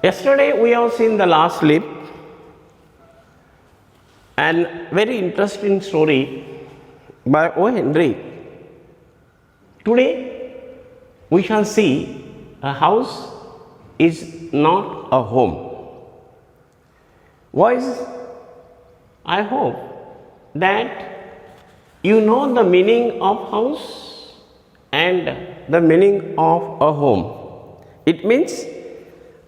Yesterday we have seen the last slip and very interesting story by O. Henry. Today we shall see a house is not a home. Boys, I hope that you know the meaning of house and the meaning of a home. It means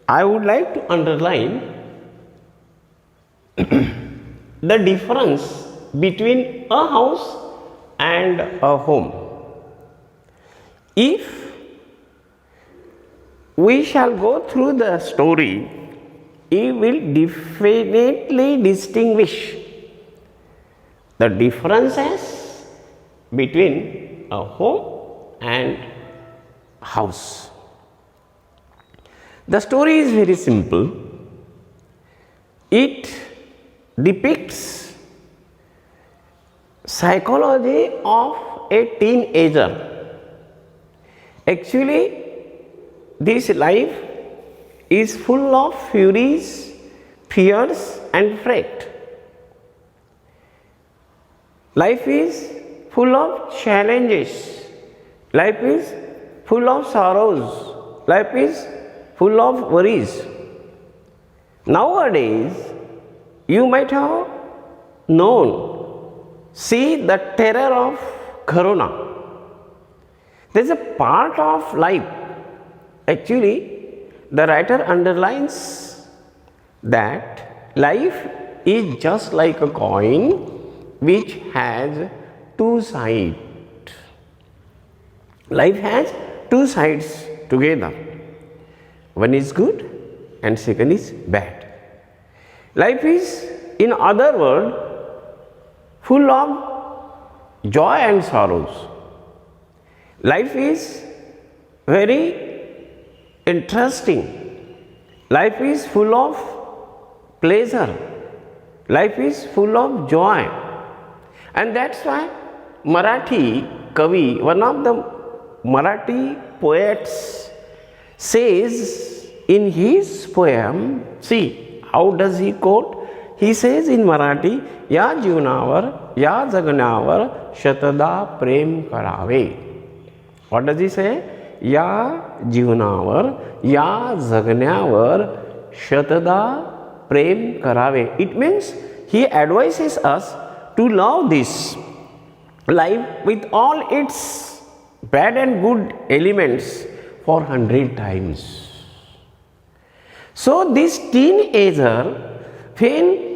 I would like to underline the difference between a house and a home. If we shall go through the story, we will definitely distinguish the differences between a home and house. The story is very simple. It depicts psychology of a teenager. Actually, this life is full of furies, fears and fret. Life is full of challenges. Life is full of sorrows. Life is full of worries. Nowadays, you might have see the terror of Corona. There is a part of life. Actually, the writer underlines that life is just like a coin which has two sides. Life has two sides together. One is good and second is bad. Life is, in other words, full of joy and sorrows. Life is very interesting. Life is full of pleasure. Life is full of joy. And that's why Marathi Kavi, one of the Marathi poets, says in his poem, see how does he quote? He says in Marathi, या जीवनावर या जगण्यावर शतदा प्रेम करावे. What does he say? या जीवनावर या जगण्यावर शतदा प्रेम करावे. It means he advises us to love this life with all its bad and good elements for 100 times. So this teenager, when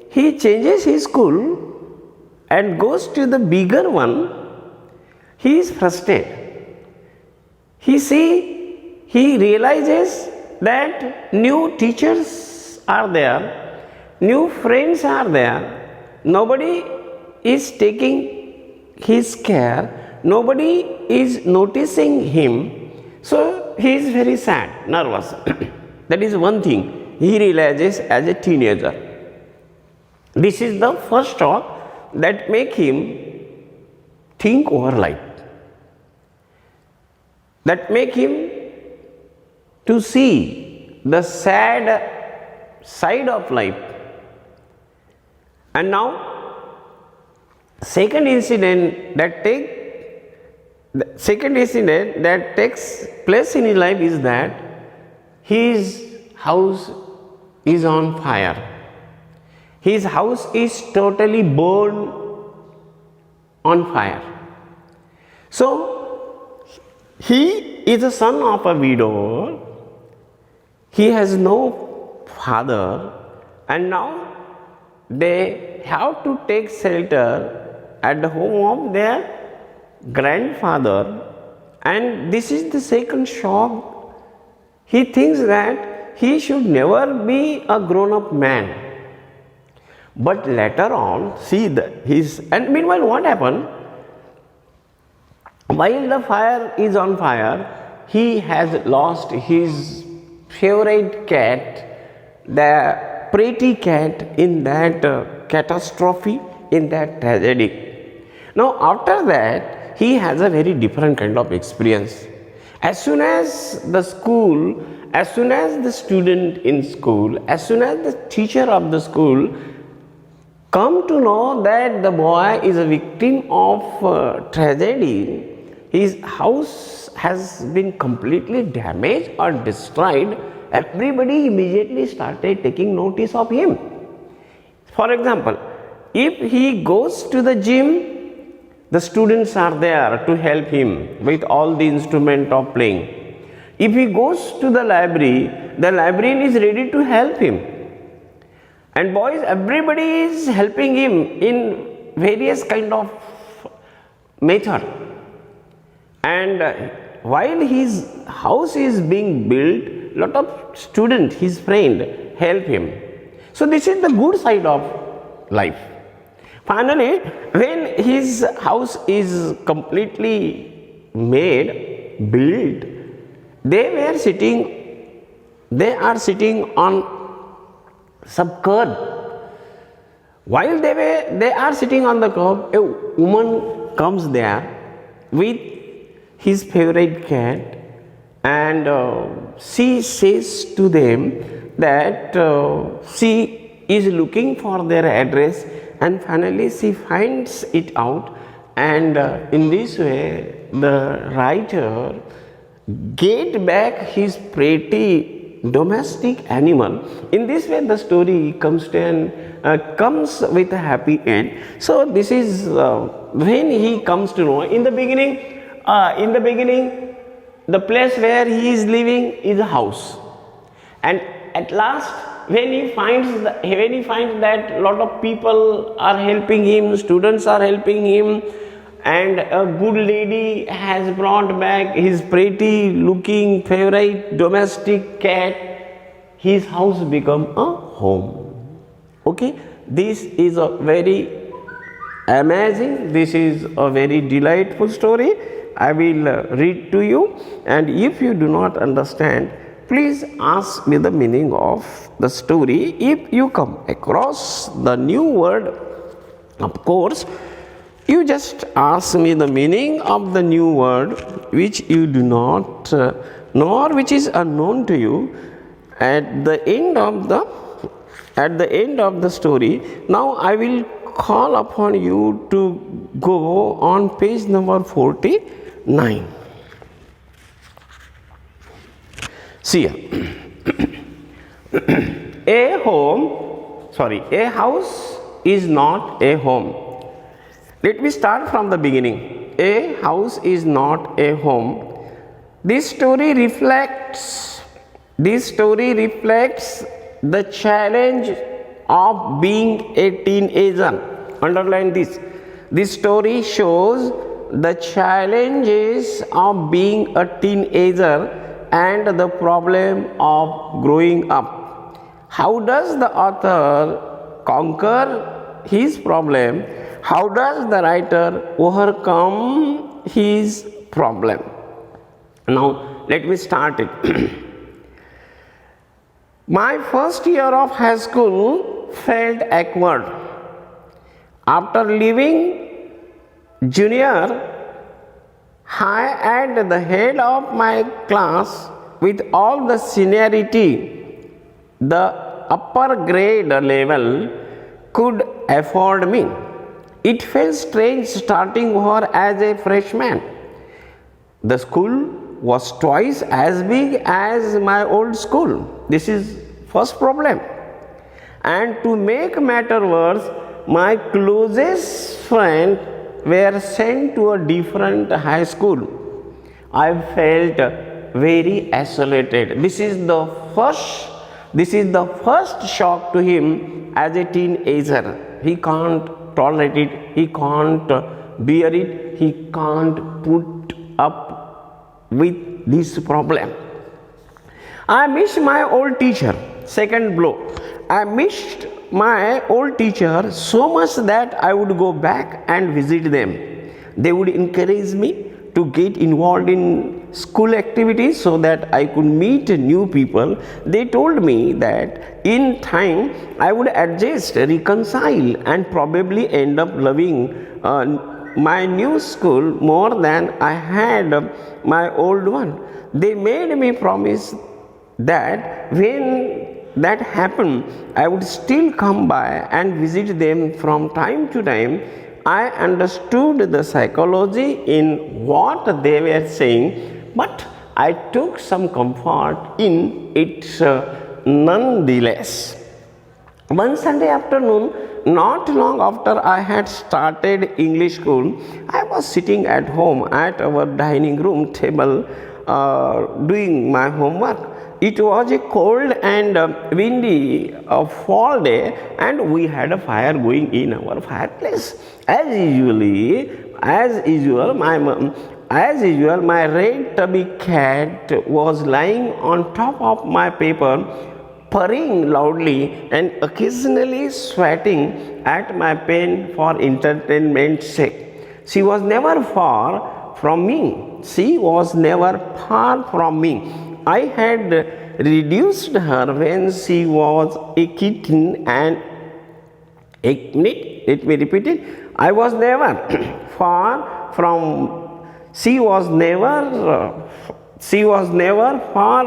he changes his school and goes to the bigger one, he is frustrated. He realizes that new teachers are there, new friends are there, nobody is taking his care, nobody is noticing him, so he is very sad, nervous. That is one thing he realizes as a teenager. This is the first thought that make him think over life, that make him to see the sad side of life. And now, second incident that takes place in his life is that his house is on fire. His house is totally burned on fire. So, he is a son of a widow. He has no father, and now they have to take shelter at the home of their grandfather, and this is the second shock. He thinks that he should never be a grown-up man. But later on, and meanwhile what happened? While the fire is on fire, he has lost his favorite cat, the pretty cat, in that catastrophe, in that tragedy. Now after that, he has a very different kind of experience. As soon as the school, as soon as the student in school, as soon as the teacher of the school come to know that the boy is a victim of tragedy, his house has been completely damaged or destroyed, everybody immediately started taking notice of him. For example, if he goes to the gym, the students are there to help him with all the instrument of playing. If he goes to the librarian is ready to help him. And boys, everybody is helping him in various kind of method. And while his house is being built, lot of students, his friend, help him. So this is the good side of life. Finally, when his house is completely made, built, they are sitting on some curb. While they are sitting on the curb, a woman comes there with his favorite cat, and she says to them that she is looking for their address, and finally she finds it out, and in this way the writer get back his pretty domestic animal. In this way the story comes with a happy end. So this is when he comes to know. In the beginning, the place where he is living is a house, and at last when he finds that a lot of people are helping him, students are helping him, and a good lady has brought back his pretty looking favorite domestic cat, his house become a home. Okay, this is a very amazing, this is a very delightful story. I will read to you, and if you do not understand, please ask me the meaning of the story. If you come across the new word, of course, you just ask me the meaning of the new word which you do not know or which is unknown to you at the end of the story. Now I will call upon you to go on page number 49. See here. A house is not a home. Let me start from the beginning. A house is not a home. This story reflects the challenge of being a teenager. Underline this. This story shows the challenges of being a teenager and the problem of growing up. How does the author conquer his problem? How does the writer overcome his problem? Now, let me start it. My first year of high school felt awkward. After leaving junior high at the head of my class with all the seniority the upper grade level could afford me, it felt strange starting over as a freshman. The school was twice as big as my old school. This is first problem. And to make matter worse, my closest friend were sent to a different high school. I felt very isolated. This is the first shock to him as a teenager. He can't tolerate it, he can't bear it, he can't put up with this problem. I missed my old teacher. Second blow. I missed my old teacher so much that I would go back and visit them. They would encourage me to get involved in school activities so that I could meet new people. They told me that in time I would adjust, reconcile, and probably end up loving my new school more than I had my old one. They made me promise that when that happened, I would still come by and visit them from time to time. I understood the psychology in what they were saying, but I took some comfort in it nonetheless. One Sunday afternoon, not long after I had started English school, I was sitting at home at our dining room table doing my homework. It was a cold and windy fall day, and we had a fire going in our fireplace. As usual, my red tubby cat was lying on top of my paper, purring loudly and occasionally swatting at my pen for entertainment's sake. She was never far from me. I had reduced her when she was a kitten, and let me repeat it. I was never far from. She was never far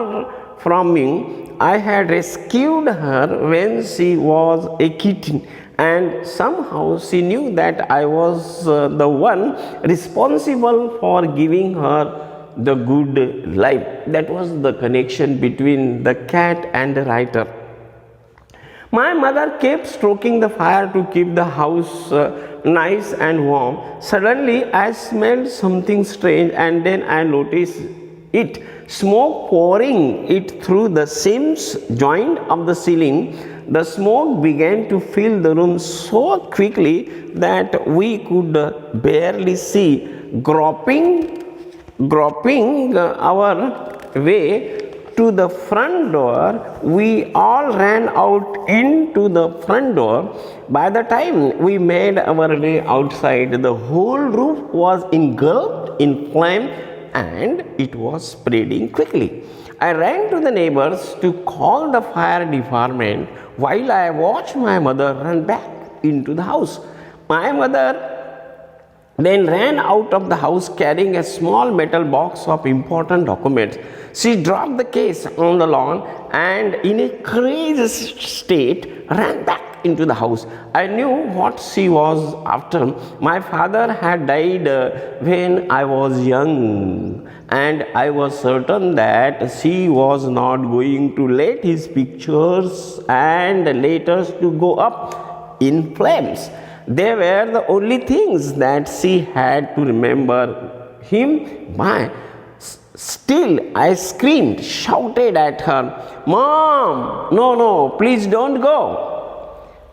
from me. I had rescued her when she was a kitten, and somehow she knew that I was the one responsible for giving her the good life. That was the connection between the cat and the writer. My mother kept stroking the fire to keep the house nice and warm. Suddenly, I smelled something strange, and then I noticed it. Smoke pouring it through the seams joint of the ceiling. The smoke began to fill the room so quickly that we could barely see. Groping our way to the front door, we all ran out into the front door. By the time we made our way outside, the whole roof was engulfed in flame, and it was spreading quickly. I ran to the neighbors to call the fire department while I watched my mother run back into the house. My mother then ran out of the house carrying a small metal box of important documents. She dropped the case on the lawn and, in a crazed state, ran back into the house. I knew what she was after. My father had died when I was young, and I was certain that she was not going to let his pictures and letters to go up in flames. They were the only things that she had to remember him by. Still, I screamed, shouted at her, "Mom, no, please don't go."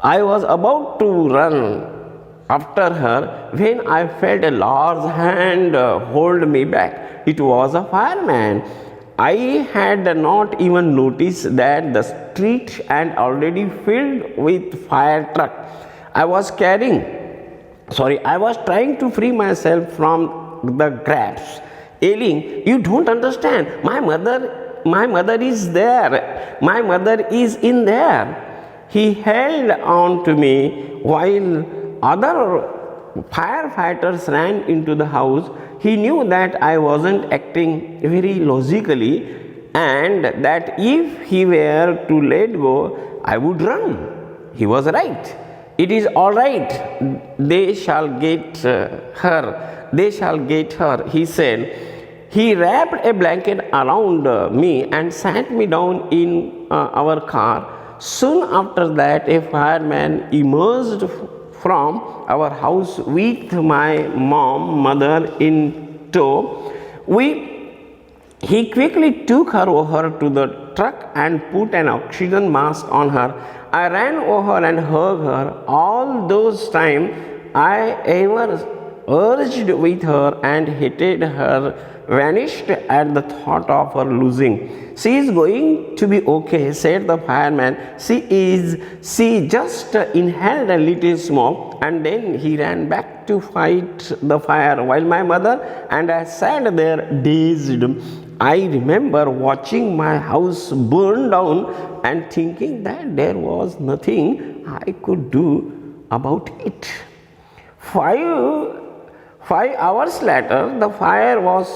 I was about to run after her when I felt a large hand hold me back. It was a fireman. I had not even noticed that the street had already filled with fire truck. I was trying to free myself from the grasp, yelling, "You don't understand. My mother is there. My mother is in there." He held on to me while other firefighters ran into the house. He knew that I wasn't acting very logically, and that if he were to let go, I would run. He was right. "It is all right. They shall get her, he said. He wrapped a blanket around me and sat me down in our car. Soon after that, a fireman emerged from our house with my mother in tow. He quickly took her over to the truck and put an oxygen mask on her. I ran over and hugged her. All those times I ever urged with her and hated her vanished at the thought of her losing. "She is going to be okay," said the fireman. She just inhaled a little smoke, and then he ran back to fight the fire while my mother and I sat there dazed. I remember watching my house burn down and thinking that there was nothing I could do about it. 5 hours later, the fire was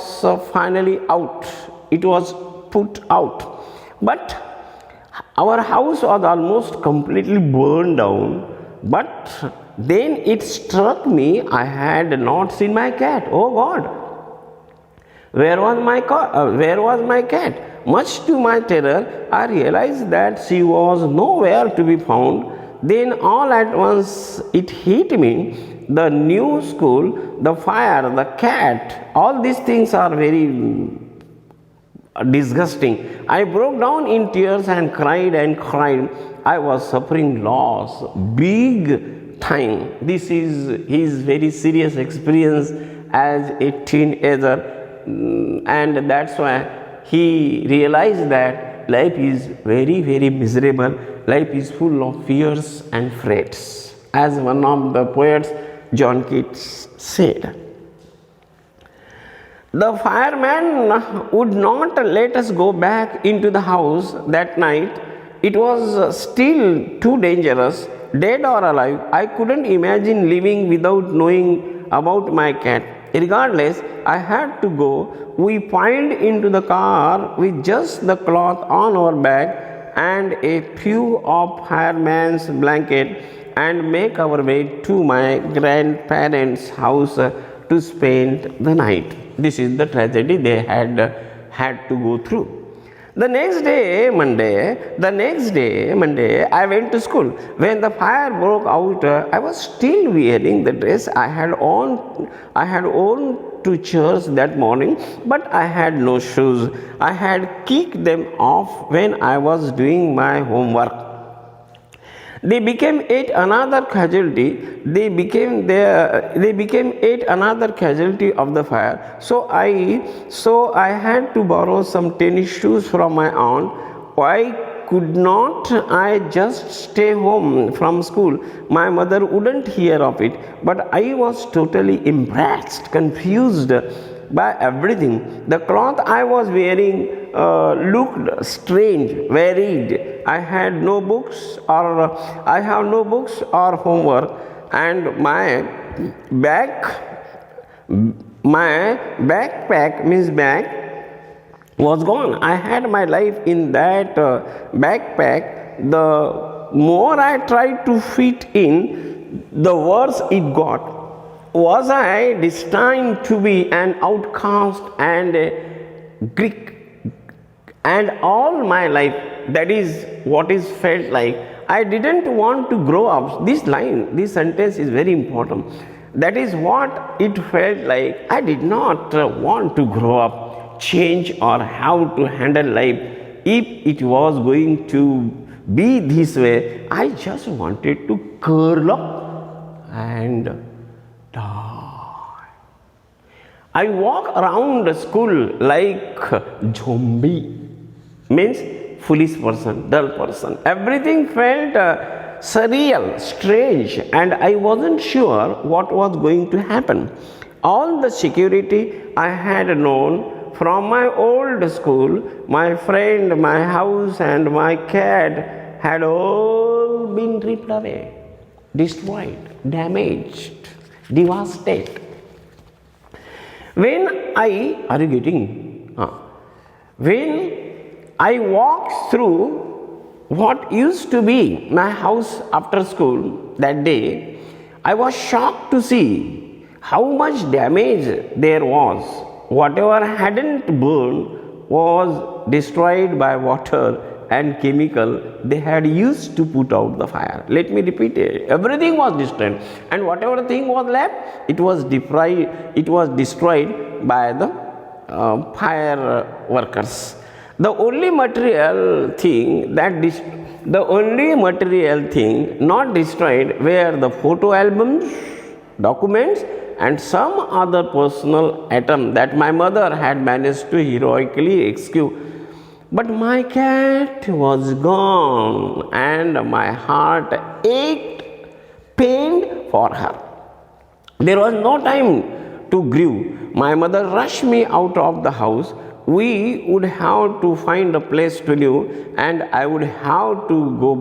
finally out. It was put out. But our house was almost completely burned down. But then it struck me I had not seen my cat. Oh God, where was my cat? Much to my terror, I realized that she was nowhere to be found. Then all at once it hit me. The new school, the fire, the cat, all these things are very disgusting. I broke down in tears and cried and cried. I was suffering loss, big time. This is his very serious experience as a teenager, and that's why he realized that life is very, very miserable. Life is full of fears and frets. As one of the poets, John Keats, said. The fireman would not let us go back into the house that night. It was still too dangerous. Dead or alive, I couldn't imagine living without knowing about my cat. Regardless, I had to go. We piled into the car with just the cloth on our back and a few of fireman's blanket and make our way to my grandparents' house to spend the night. This is the tragedy they had to go through. The next day, Monday, I went to school. When the fire broke out, I was still wearing the dress I had on to church that morning, but I had no shoes. I had kicked them off when I was doing my homework. They became yet another casualty. They became yet another casualty of the fire. So I had to borrow some tennis shoes from my aunt. Why could not I just stay home from school? My mother wouldn't hear of it, but I was totally embarrassed, confused by everything. The cloth I was wearing looked strange, varied. I have no books or homework, and my backpack means bag was gone. I had my life in that backpack. The more I tried to fit in, the worse it got. Was I destined to be an outcast and a Greek? And all my life, that is what is felt like. I didn't want to grow up. This sentence is very important. That is what it felt like. I did not want to grow up, change, or how to handle life. If it was going to be this way, I just wanted to curl up and die. I walk around the school like zombie, means foolish person, dull person. Everything felt surreal, strange, and I wasn't sure what was going to happen. All the security I had known from my old school, my friend, my house, and my cat had all been ripped away, destroyed, damaged, devastated. When I walked through what used to be my house after school that day, I was shocked to see how much damage there was. Whatever hadn't burned was destroyed by water and chemical they had used to put out the fire. Let me repeat it. Everything was destroyed, and whatever thing was left, it was destroyed by the fire workers. The only material thing not destroyed were the photo albums, documents, and some other personal item that my mother had managed to heroically rescue. But my cat was gone, and my heart ached, pained for her. There was no time to grieve. My mother rushed me out of the house. We would have to find a place to live, and I would have to go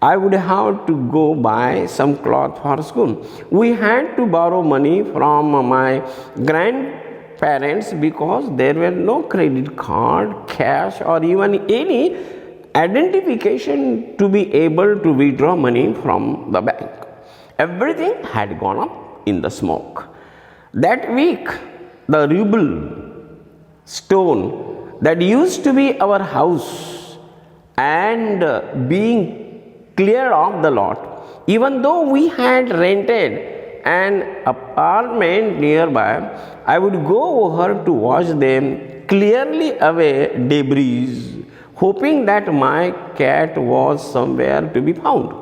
I would have to go buy some cloth for school. We had to borrow money from my grandparents because there were no credit card, cash, or even any identification to be able to withdraw money from the bank. Everything had gone up in the smoke. That week, the ruble stone that used to be our house and being cleared off the lot, even though we had rented an apartment nearby, I would go over to watch them clearly away debris, hoping that my cat was somewhere to be found.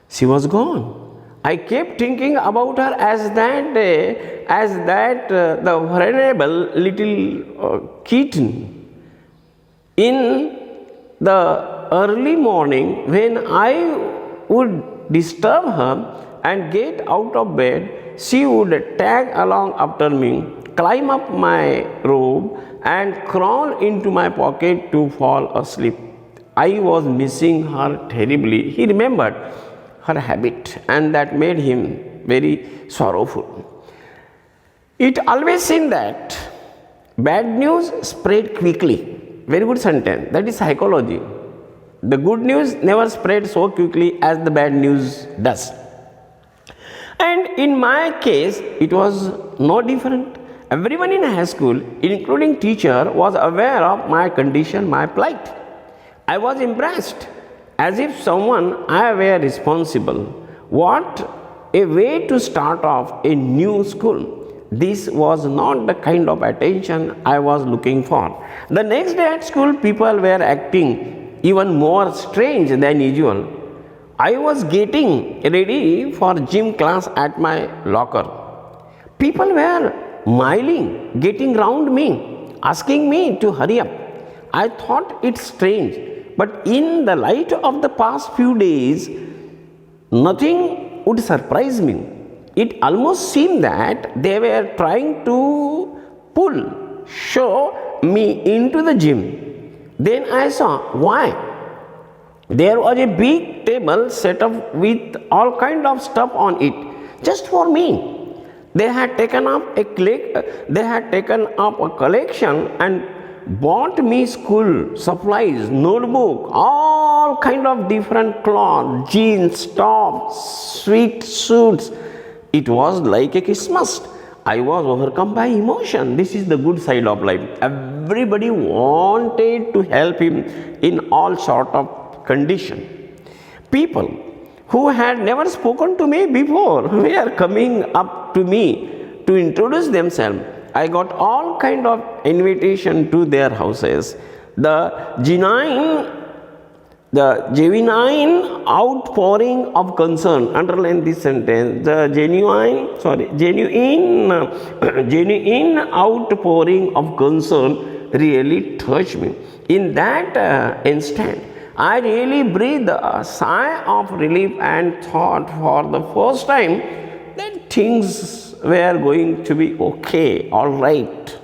She was gone. I kept thinking about her as the vulnerable little kitten. In the early morning, when I would disturb her and get out of bed, she would tag along after me, climb up my robe, and crawl into my pocket to fall asleep. I was missing her terribly. He remembered her habit, and that made him very sorrowful. It always seemed that bad news spread quickly. Very good sentence. That is psychology. The good news never spread so quickly as the bad news does. And in my case, it was no different. Everyone in high school, including teacher, was aware of my condition, my plight. I was impressed, as if someone I were responsible. What a way to start off a new school. This was not the kind of attention I was looking for. The next day at school, people were acting even more strange than usual. I was getting ready for gym class at my locker. People were smiling, getting round me, asking me to hurry up. I thought it strange, but in the light of the past few days, nothing would surprise me. It almost seemed that they were trying to show me into the gym. Then I saw why. There was a big table set up with all kind of stuff on it, just for me. They had taken up a collection and bought me school supplies, notebook, all kind of different cloth, jeans, tops, sweet suits. It was like a Christmas. I was overcome by emotion. This is the good side of life. Everybody wanted to help him in all sort of condition. People who had never spoken to me before were coming up to me to introduce themselves. I got all kind of invitation to their houses. The genuine outpouring of concern, underline this sentence, genuine outpouring of concern really touched me. In that instant, I really breathed a sigh of relief and thought for the first time that things were going to be okay, all right.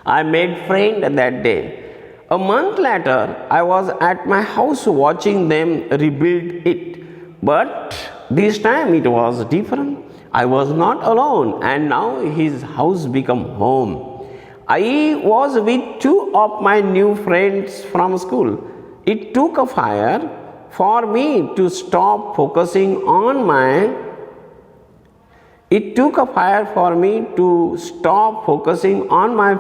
I made friends that day. A month later, I was at my house watching them rebuild it. But this time it was different. I was not alone, and now his house became home. I was with two of my new friends from school. It took a fire for me to stop focusing on my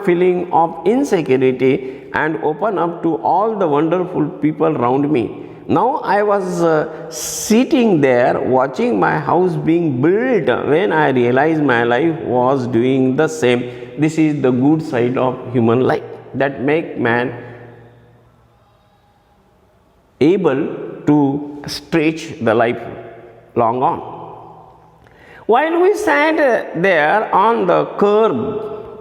feeling of insecurity and open up to all the wonderful people around me. Now I was sitting there watching my house being built when I realized my life was doing the same. This is the good side of human life that make man able to stretch the life long on. While we sat there on the curb,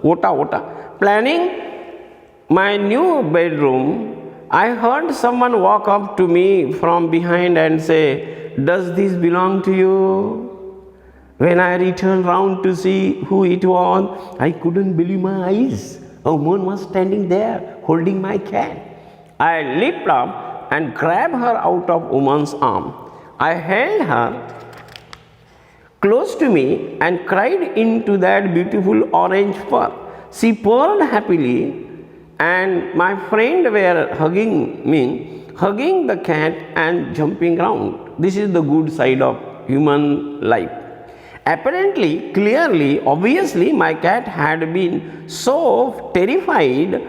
planning my new bedroom, I heard someone walk up to me from behind and say, "Does this belong to you?" When I returned round to see who it was, I couldn't believe my eyes. A woman was standing there holding my cat. I leaped up and grabbed her out of woman's arm. I held her close to me and cried into that beautiful orange fur. She purred happily, and my friend were hugging me, hugging the cat and jumping round. This is the good side of human life. Apparently, clearly, obviously, my cat had been so terrified,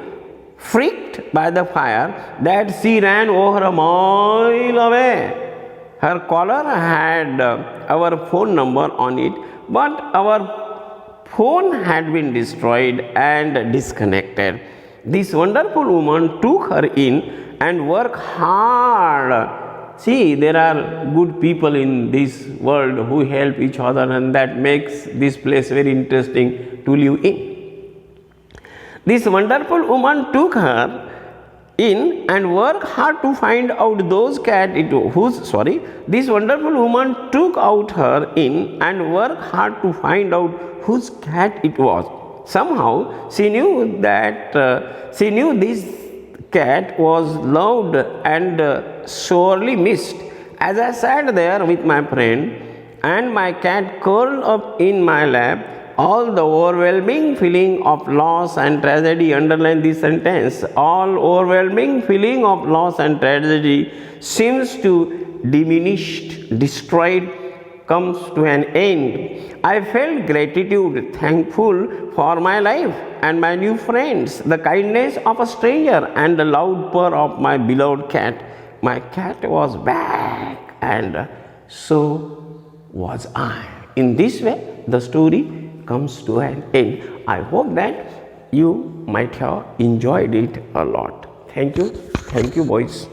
freaked by the fire, that she ran over a mile away. Her collar had our phone number on it, but our phone had been destroyed and disconnected. This wonderful woman took her in and worked hard. See, there are good people in this world who help each other, and that makes this place very interesting to live in. This wonderful woman took her in and worked hard to find out those cat this wonderful woman took out her in and worked hard to find out whose cat it was. Somehow she knew this cat was loved and sorely missed. As I sat there with my friend and my cat curled up in my lap, all the overwhelming feeling of loss and tragedy, underline this sentence, all overwhelming feeling of loss and tragedy seems to diminished, destroyed, comes to an end. I felt gratitude, thankful for my life and my new friends, the kindness of a stranger and the loud purr of my beloved cat. My cat was back and so was I. In this way, the story comes to an end. I hope that you might have enjoyed it a lot. Thank you boys.